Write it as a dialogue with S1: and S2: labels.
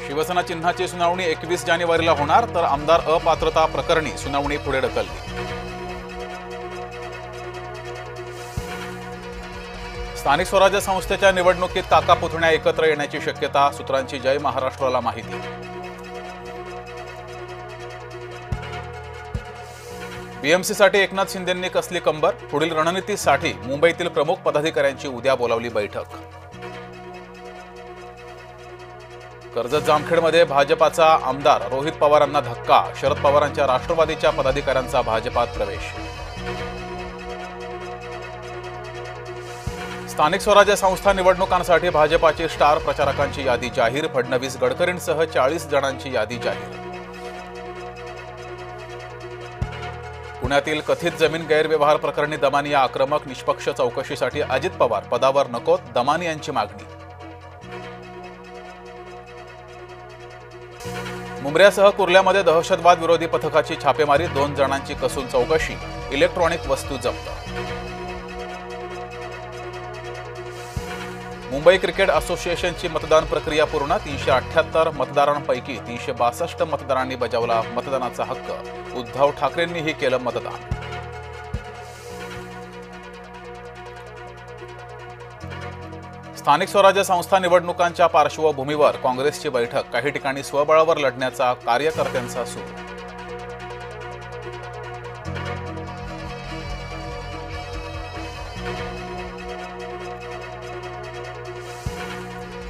S1: शिवसेना चिन्हाची सुनावणी 21 जानेवारीला होणार, तर आमदार अपात्रता प्रकरणी सुनावणी पुढे ढकलली। स्थानिक स्वराज्य संस्थेच्या निवडणुकीत काका पुतण्या एकत्र येण्याची शक्यता, सूत्रांची जय महाराष्ट्राला माहिती। बीएमसीसाठी एकनाथ शिंदेंनी कसली कंबर, पुढील रणनीतीसाठी मुंबईतील प्रमुख पदाधिकाऱ्यांची उद्या बोलावली बैठक। कर्जत जामखेडमध्ये भाजपाचा आमदार रोहित पवारांना धक्का, शरद पवारांच्या राष्ट्रवादीच्या पदाधिकाऱ्यांचा भाजपात प्रवेश। स्थानिक स्वराज्य संस्था निवडणुकांसाठी भाजपाची स्टार प्रचारकांची यादी जाहीर, फडणवीस गडकरींसह 40 जणांची यादी जाहीर। पुण्यातील कथित जमीन गैरव्यवहार प्रकरणी दमानिया आक्रमक, निष्पक्ष चौकशीसाठी अजित पवार पदावर नकोत, दमानियांची मागणी। मुंब्र्यासह कुर्ल्यामध्ये दहशतवाद विरोधी पथकाची छापेमारी, 2 जणांची कसून चौकशी, इलेक्ट्रॉनिक वस्तू जप्त। मुंबई क्रिकेट असोसिएशनची मतदान प्रक्रिया पूर्ण, 378 मतदारांपैकी 362 मतदारांनी बजावला मतदानाचा हक्क, उद्धव ठाकरेंनीही केलं मतदान। स्थानिक स्वराज्य संस्था निवडणुकांच्या पार्श्वभूमीवर काँग्रेसची बैठक, काही ठिकाणी स्वबळावर लढण्याचा कार्यकर्त्यांचा सूर।